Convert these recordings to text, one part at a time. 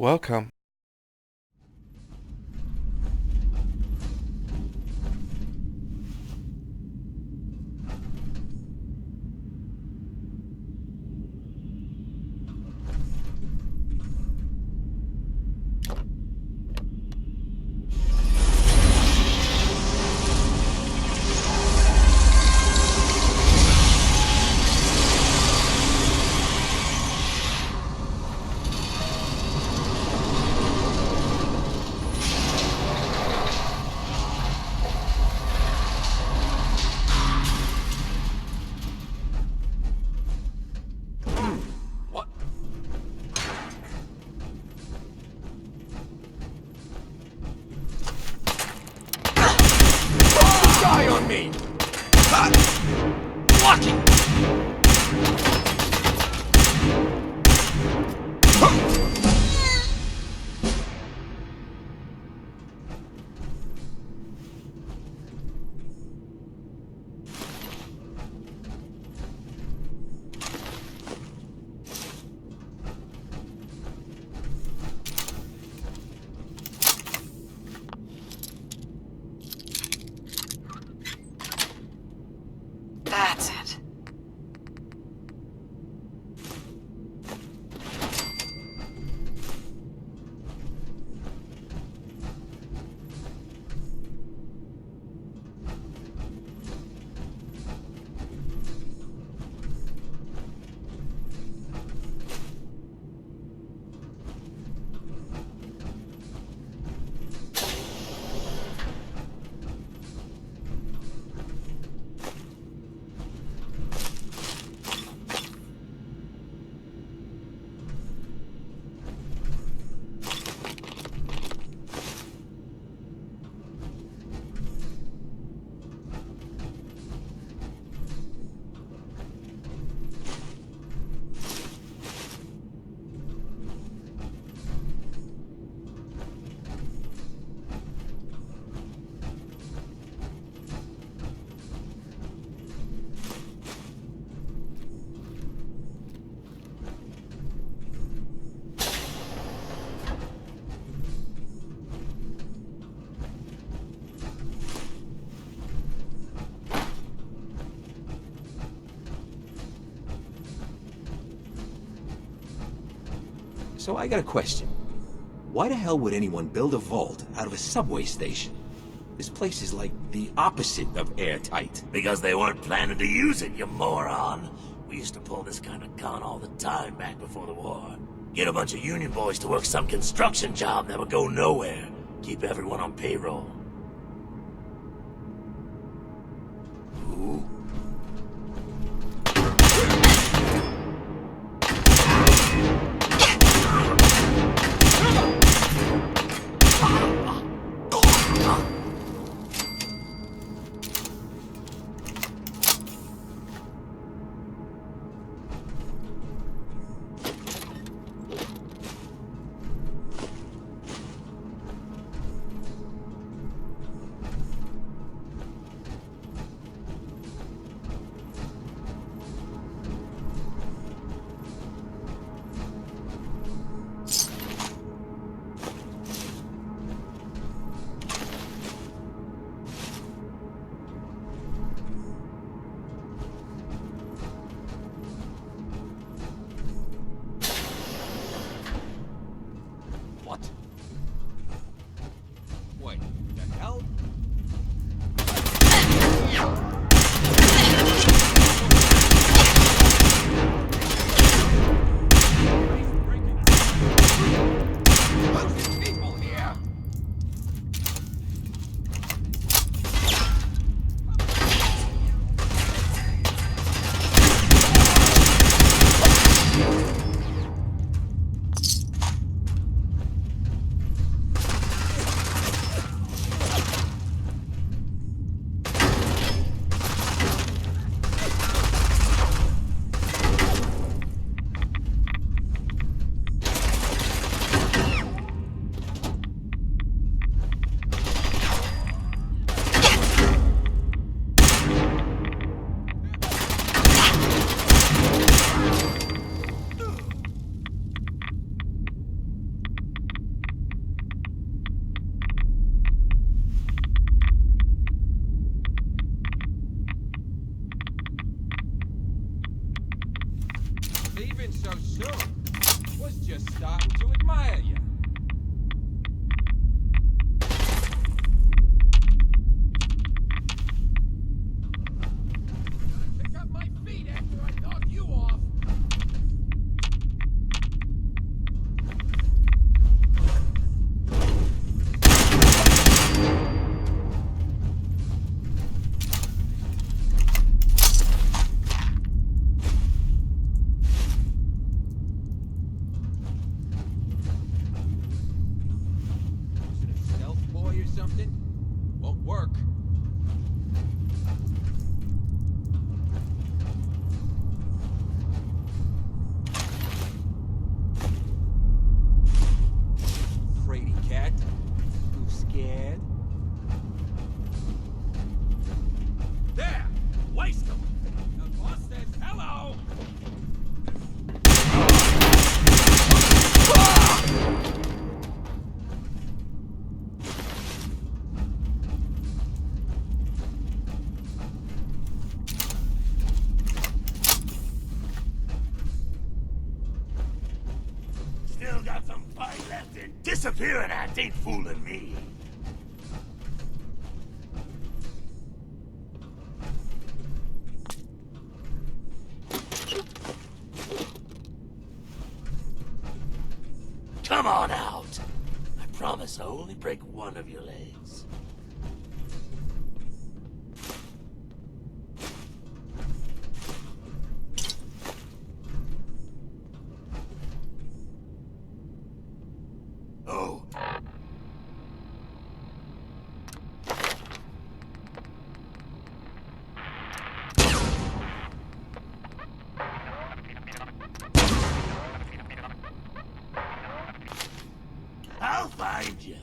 Welcome. What? Die on me! Blocking! That's it. So I got a question. Why the hell would anyone build a vault out of a subway station? This place is like the opposite of airtight. Because they weren't planning to use it, you moron. We used to pull this kind of con all the time back before the war. Get a bunch of union boys to work some construction job that would go nowhere. Keep everyone on payroll. Ooh. leaving so soon. Was just starting to admire you. Pick up my feet after I knock you off. Something won't work. Fraidy cat, too scared. There, waste them. The boss says hello. Still got some fight left in. Disappearing act ain't fooling me. Come on out. I promise I'll only break one of your legs. Oh. I'll find you.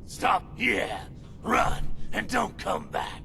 Stop here, run, and don't come back.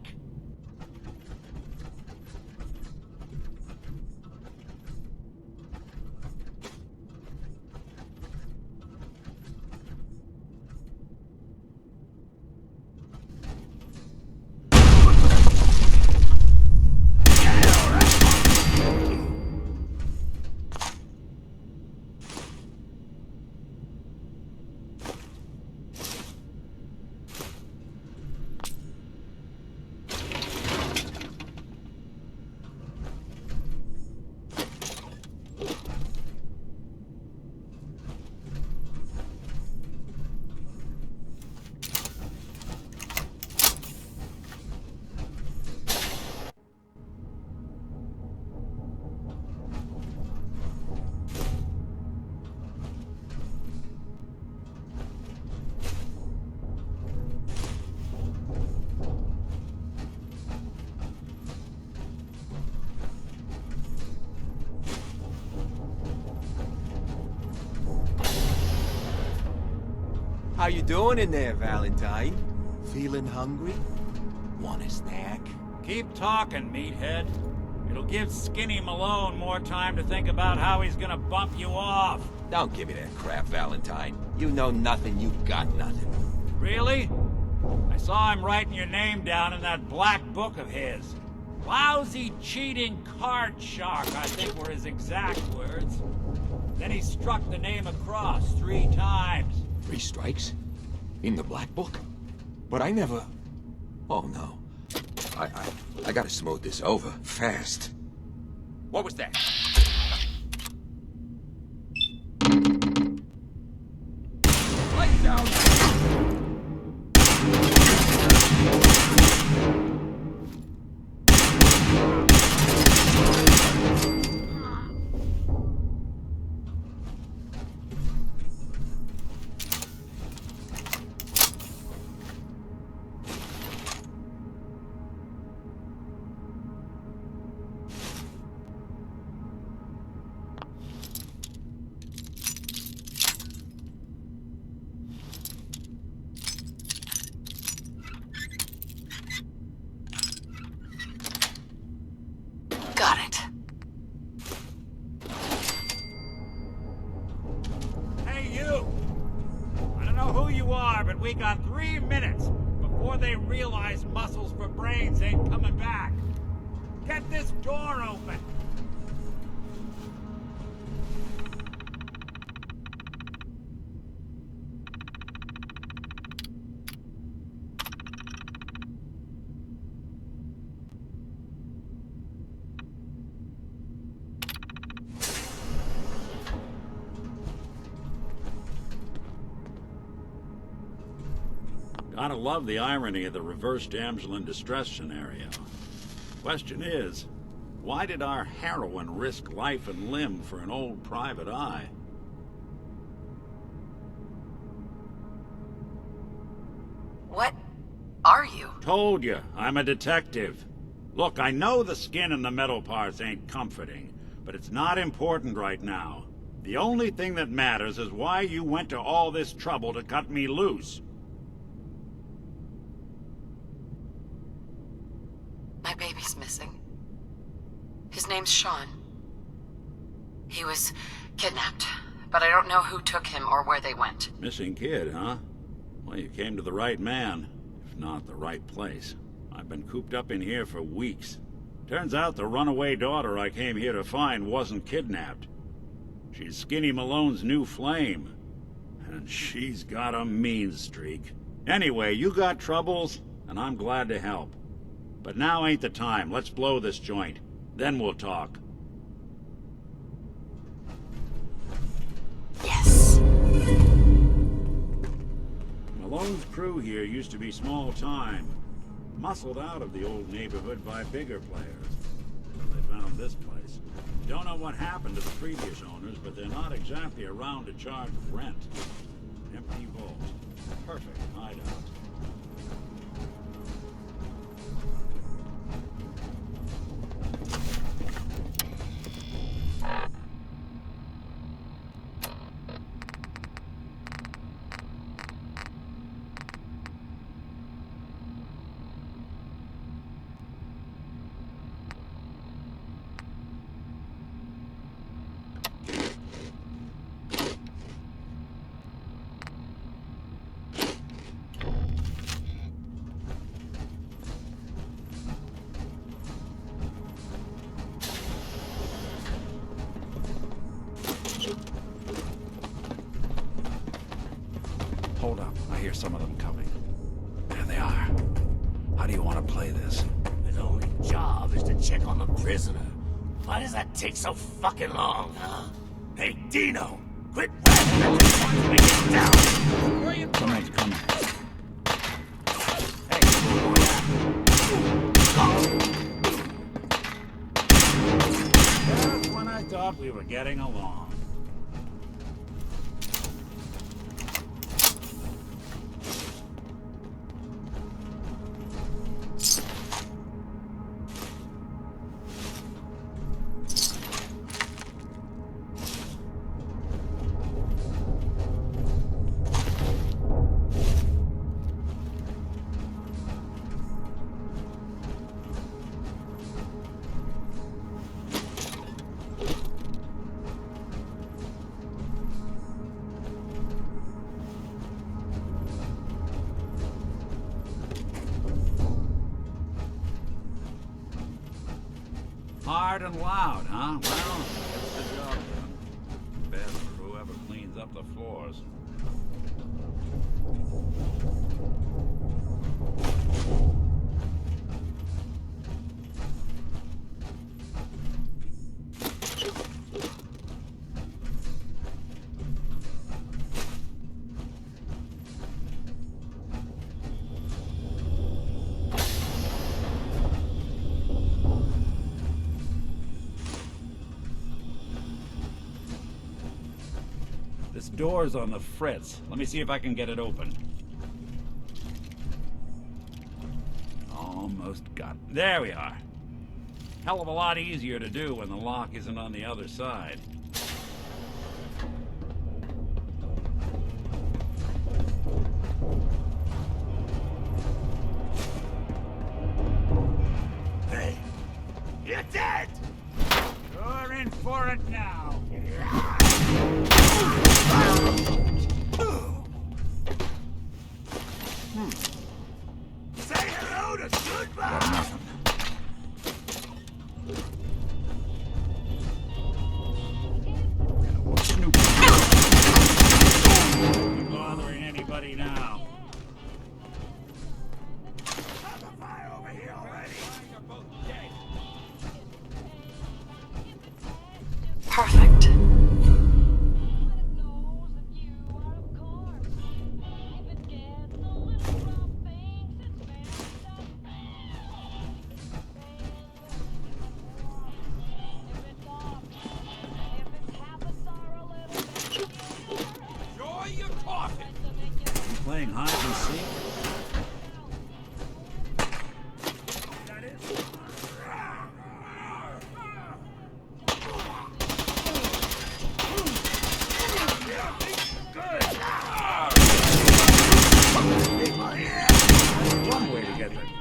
How you doing in there, Valentine? Feeling hungry? Want a snack? Keep talking, meathead. It'll give Skinny Malone more time to think about how he's gonna bump you off. Don't give me that crap, Valentine. You know nothing, you got nothing. Really? I saw him writing your name down in that black book of his. Lousy, cheating card shark, I think were his exact words. Then he struck the name across 3 times. 3 strikes? In the black book? But I never... Oh, no. I gotta smooth this over, fast. What was that? Lights out! realize muscles for brains ain't coming back. Get this door open! Gotta love the irony of the reverse damsel in distress scenario. Question is, why did our heroine risk life and limb for an old private eye? What are you? Told you, I'm a detective. Look, I know the skin and the metal parts ain't comforting, but it's not important right now. The only thing that matters is why you went to all this trouble to cut me loose. My baby's missing. His name's Sean. He was kidnapped, but I don't know who took him or where they went. Missing kid, huh? Well, you came to the right man, if not the right place. I've been cooped up in here for weeks. Turns out the runaway daughter I came here to find wasn't kidnapped. She's Skinny Malone's new flame. And she's got a mean streak. Anyway, you got troubles, and I'm glad to help. But now ain't the time. Let's blow this joint. Then we'll talk. Yes. Malone's crew here used to be small time. Muscled out of the old neighborhood by bigger players. They found this place. Don't know what happened to the previous owners, but they're not exactly around to charge rent. Empty vault. Perfect hideout. Hold up, I hear some of them coming. There they are. How do you want to play this? His only job is to check on the prisoner. Why does that take so fucking long, huh? Hey, Dino! Quit rapping! Get down! Where are you Someone's coming. Hey, just when I thought we were getting along. Hard and loud, huh? Well, that's the job done. Best for whoever cleans up the floors. This door's on the fritz. Let me see if I can get it open. Almost got it. There we are. Hell of a lot easier to do when the lock isn't on the other side. Hey, you're dead! You're in for it now. Say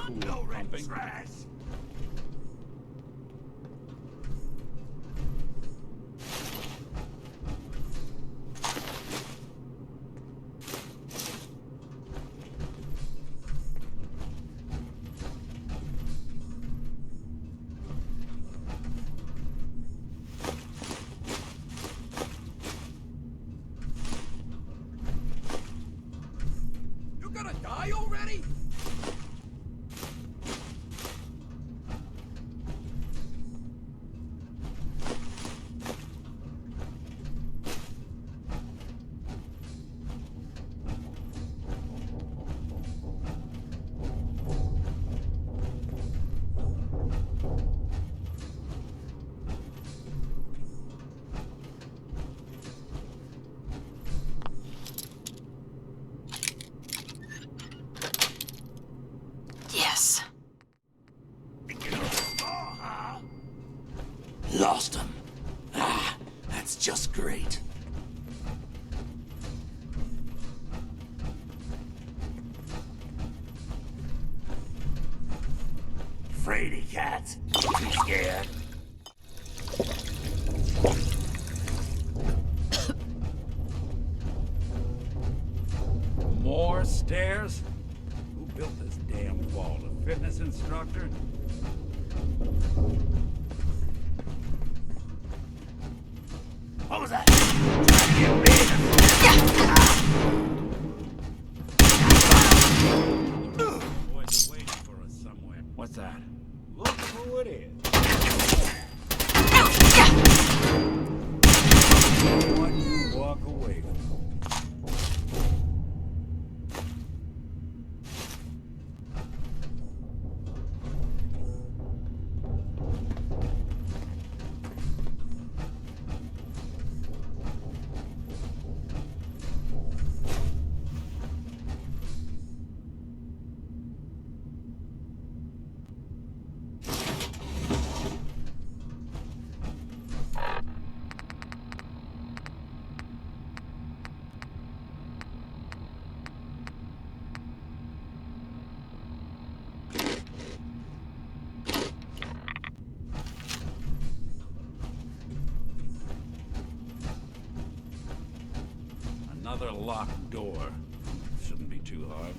cool No red pumping. trash. You gonna die already? Yes. Lost him. Ah, that's just great. Fraidy cats. Too scared. More stairs? Who built this damn vault? A fitness instructor? What was that? Trying to get Boys are waiting for us somewhere. What's that? Look who it is. What you walk away from? Another locked door. Shouldn't be too hard.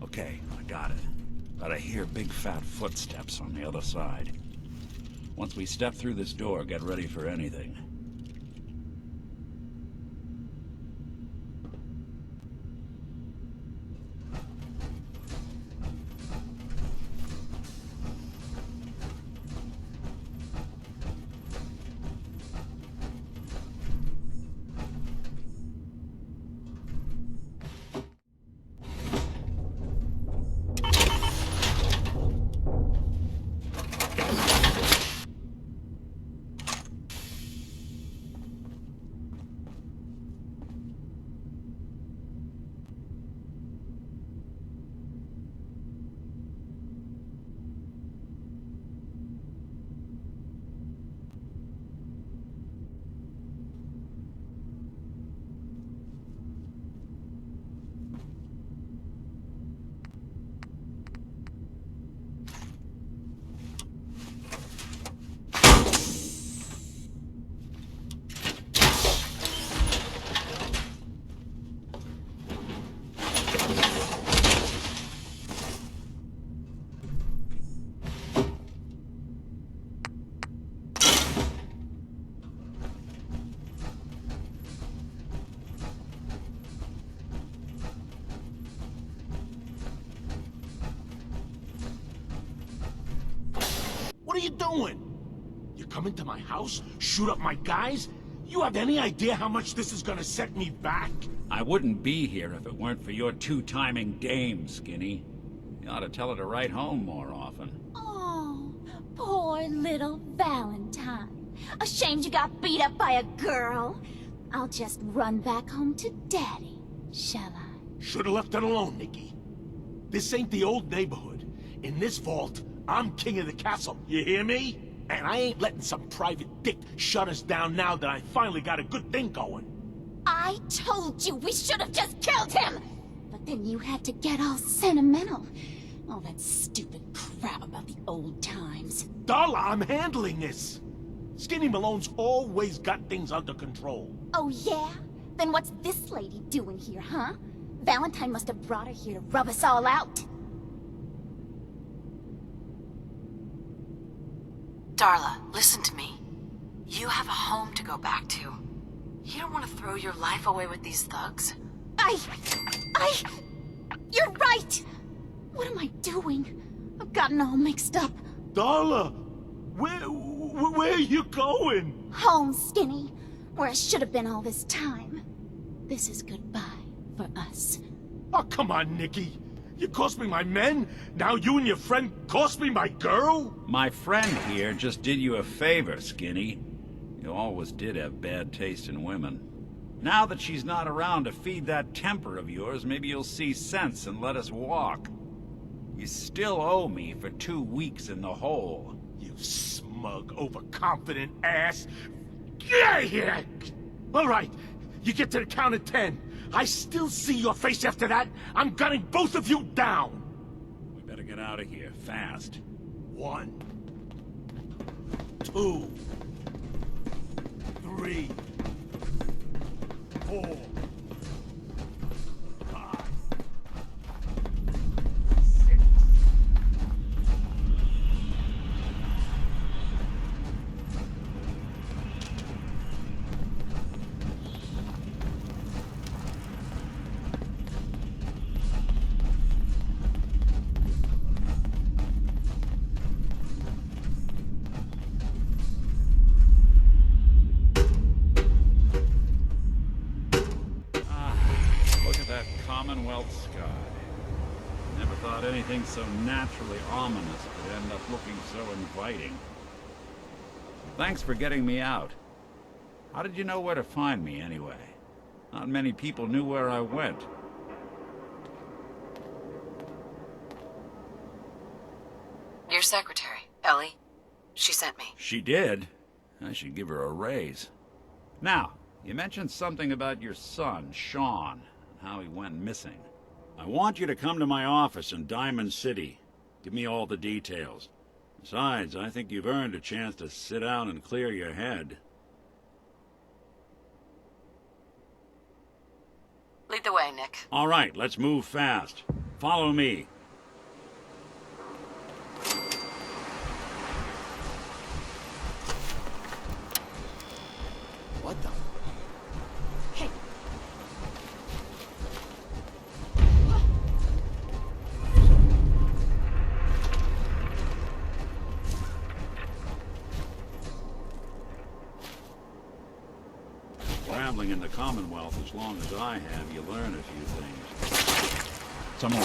Okay, I got it. But I hear big fat footsteps on the other side. Once we step through this door, get ready for anything. What are you doing? You come into my house, shoot up my guys? You have any idea how much this is gonna set me back? I wouldn't be here if it weren't for your two-timing dame, Skinny. You ought to tell her to write home more often. Oh, poor little Valentine. Ashamed you got beat up by a girl? I'll just run back home to Daddy, shall I? Should've left it alone, Nikki. This ain't the old neighborhood. In this vault, I'm king of the castle, you hear me? And I ain't letting some private dick shut us down now that I finally got a good thing going. I told you we should have just killed him! But Then you had to get all sentimental. All that stupid crap about the old times. Darla, I'm handling this. Skinny Malone's always got things under control. Oh, yeah? Then what's this lady doing here, huh? Valentine must have brought her here to rub us all out. Darla, listen to me. You have a home to go back to. You don't want to throw your life away with these thugs. You're right! What am I doing? I've gotten all mixed up. Darla, where are you going? Home, Skinny, where I should have been all this time. This is goodbye for us. Oh, come on, Nikki. You cost me my men, now you and your friend cost me my girl? My friend here just did you a favor, Skinny. You always did have bad taste in women. Now that she's not around to feed that temper of yours, maybe you'll see sense and let us walk. You still owe me for 2 weeks in the hole. You smug, overconfident ass. Get out of here! All right, you get to the count of 10. I still see your face after that. I'm gunning both of you down. We better get out of here, fast. 1, 2, 3, 4, 5, 6. Look at that Commonwealth sky. Never thought anything so naturally ominous could end up looking so inviting. Thanks for getting me out. How did you know where to find me, anyway? Not many people knew where I went. Your secretary, Ellie. She sent me. She did? I should give her a raise. Now, you mentioned something about your son, Sean, and how he went missing. I want you to come to my office in Diamond City. Give me all the details. Besides, I think you've earned a chance to sit down and clear your head. Lead the way, Nick. All right, let's move fast. Follow me. What the? Hey, Traveling in the Commonwealth as long as I have, you learn a few things. Some more.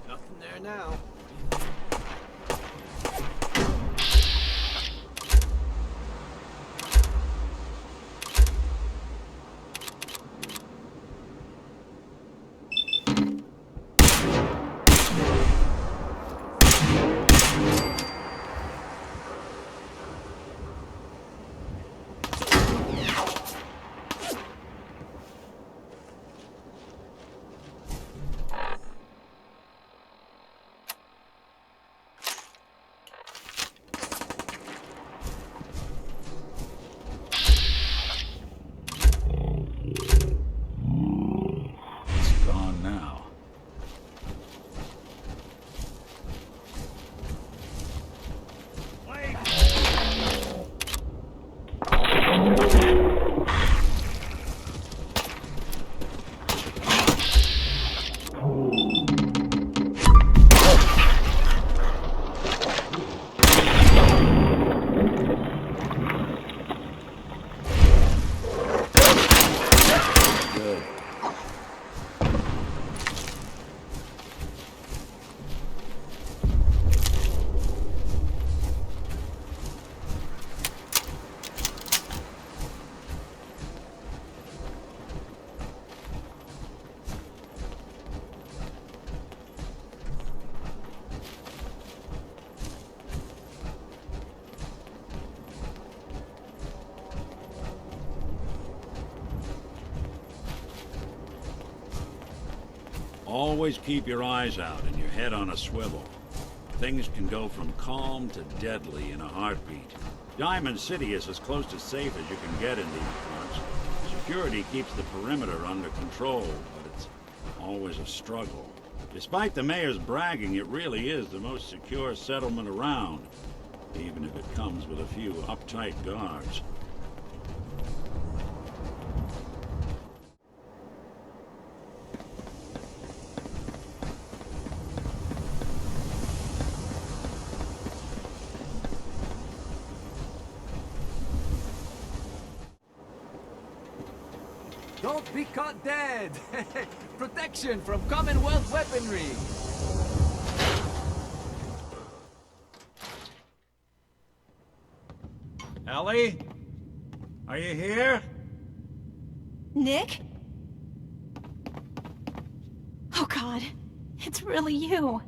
Nothing there now. Always keep your eyes out and your head on a swivel. Things can go from calm to deadly in a heartbeat. Diamond City is as close to safe as you can get in these parts. Security keeps the perimeter under control, but it's always a struggle. Despite the mayor's bragging, it really is the most secure settlement around, even if it comes with a few uptight guards. Don't be caught dead! Protection from Commonwealth weaponry! Ellie? Are you here? Nick? Oh God, it's really you.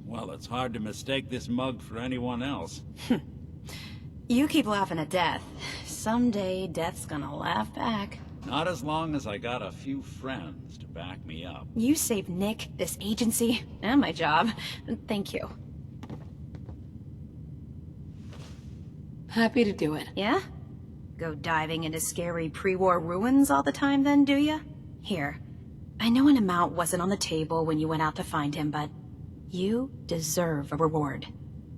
Well, it's hard to mistake this mug for anyone else. You keep laughing at death. Someday, death's gonna laugh back. Not as long as I got a few friends to back me up. You saved Nick, this agency, and my job. Thank you. Happy to do it. Yeah? Go diving into scary pre-war ruins all the time then, do ya? Here, I know an amount wasn't on the table when you went out to find him, but you deserve a reward.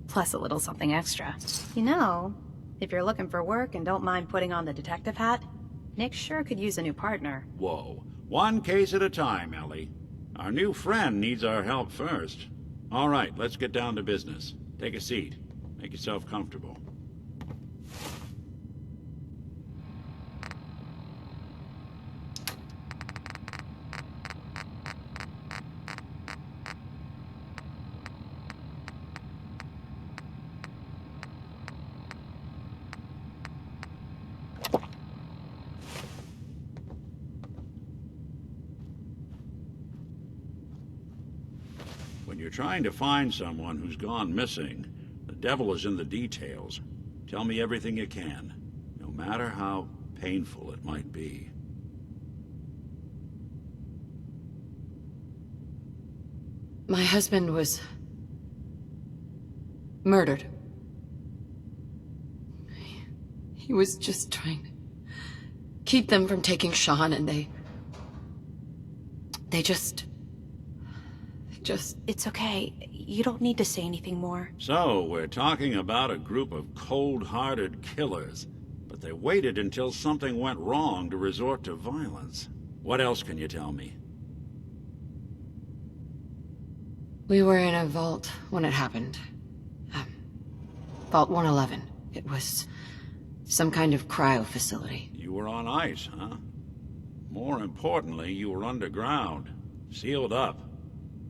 Plus a little something extra. You know, if you're looking for work and don't mind putting on the detective hat, Nick sure could use a new partner. Whoa. One case at a time, Ellie. Our new friend needs our help first. All right, let's get down to business. Take a seat. Make yourself comfortable. When you're trying to find someone who's gone missing, the devil is in the details. Tell me everything you can, no matter how painful it might be. My husband was murdered. He was just trying to keep them from taking Sean, and they just... It's okay. You don't need to say anything more. So, we're talking about a group of cold-hearted killers, but they waited until something went wrong to resort to violence. What else can you tell me? We were in a vault when it happened. Vault 111. It was some kind of cryo facility. You were on ice, huh? More importantly, you were underground, sealed up.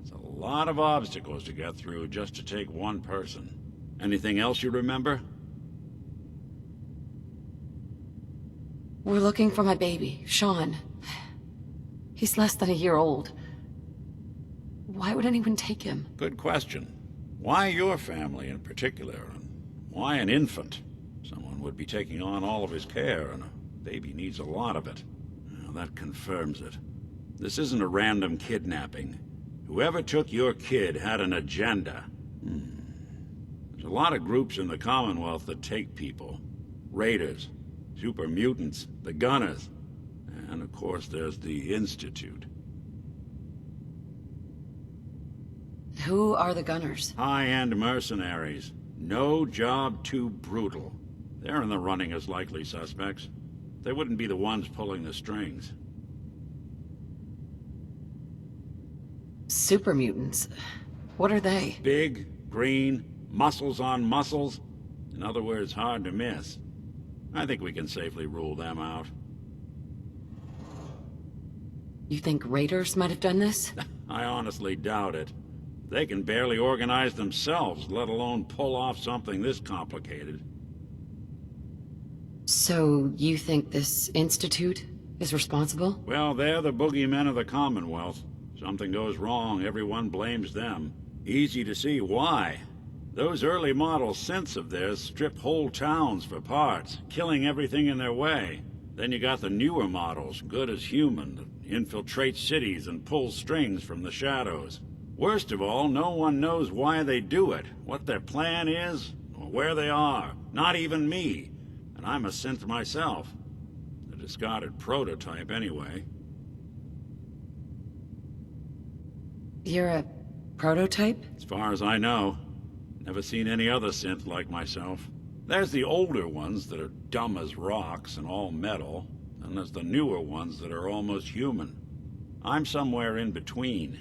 It's a lot of obstacles to get through just to take one person. Anything else you remember? We're looking for my baby, Sean. He's less than a year old. Why would anyone take him? Good question. Why your family in particular? And why an infant? Someone would be taking on all of his care, and a baby needs a lot of it. Well, that confirms it. This isn't a random kidnapping. Whoever took your kid had an agenda. There's a lot of groups in the Commonwealth that take people. Raiders, super mutants, the Gunners, and of course there's the Institute. Who are the Gunners? High-end mercenaries. No job too brutal. They're in the running as likely suspects. They wouldn't be the ones pulling the strings. Super mutants. What are they? Big, green, muscles on muscles. In other words, hard to miss. I think we can safely rule them out. You think raiders might have done this? I honestly doubt it. They can barely organize themselves, let alone pull off something this complicated. So, you think this institute is responsible? Well, they're the boogeymen of the Commonwealth. Something goes wrong, everyone blames them. Easy to see why. Those early model synths of theirs strip whole towns for parts, killing everything in their way. Then you got the newer models, good as human, that infiltrate cities and pull strings from the shadows. Worst of all, no one knows why they do it, what their plan is, or where they are. Not even me. And I'm a synth myself. The discarded prototype, anyway. You're a prototype? As far as I know. Never seen any other synth like myself. There's the older ones that are dumb as rocks and all metal, and there's the newer ones that are almost human. I'm somewhere in between.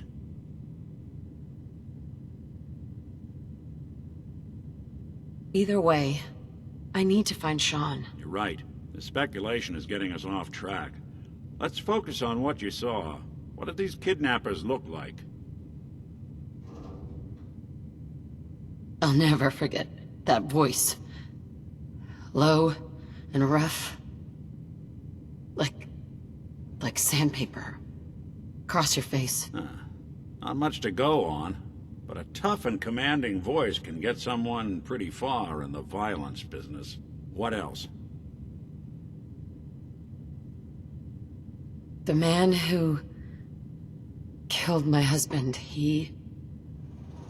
Either way, I need to find Sean. You're right. The speculation is getting us off track. Let's focus on what you saw. What did these kidnappers look like? I'll never forget that voice. Low and rough. Like sandpaper. Across your face. Not much to go on, but a tough and commanding voice can get someone pretty far in the violence business. What else? The man who killed my husband, he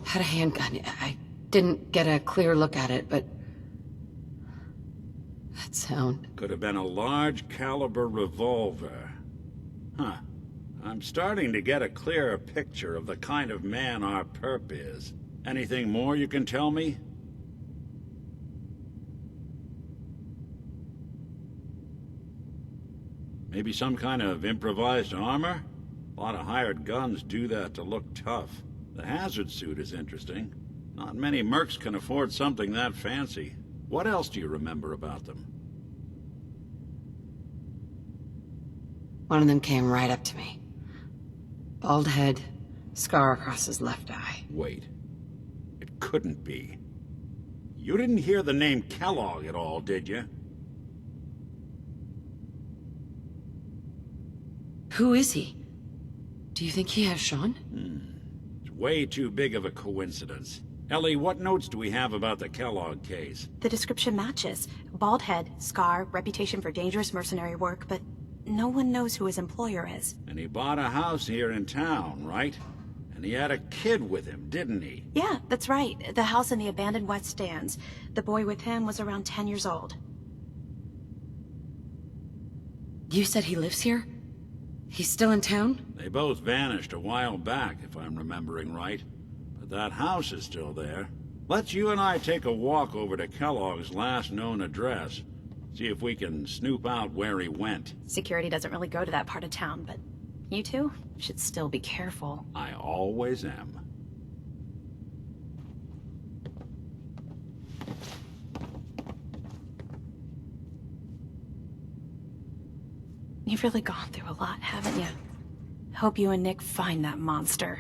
had a handgun. I didn't get a clear look at it, but that sound. Could have been a large caliber revolver. Huh. I'm starting to get a clearer picture of the kind of man our perp is. Anything more you can tell me? Maybe some kind of improvised armor? A lot of hired guns do that to look tough. The hazard suit is interesting. Not many mercs can afford something that fancy. What else do you remember about them? One of them came right up to me. Bald head, scar across his left eye. Wait. It couldn't be. You didn't hear the name Kellogg at all, did you? Who is he? Do you think he has Sean? It's way too big of a coincidence. Ellie, what notes do we have about the Kellogg case? The description matches. Bald head, scar, reputation for dangerous mercenary work, but no one knows who his employer is. And he bought a house here in town, right? And he had a kid with him, didn't he? Yeah, that's right. The house in the abandoned West Stands. The boy with him was around 10 years old. You said he lives here? He's still in town? They both vanished a while back, if I'm remembering right. But that house is still there. Let's you and I take a walk over to Kellogg's last known address. See if we can snoop out where he went. Security doesn't really go to that part of town, but you two should still be careful. I always am. You've really gone through a lot, haven't you? Hope you and Nick find that monster.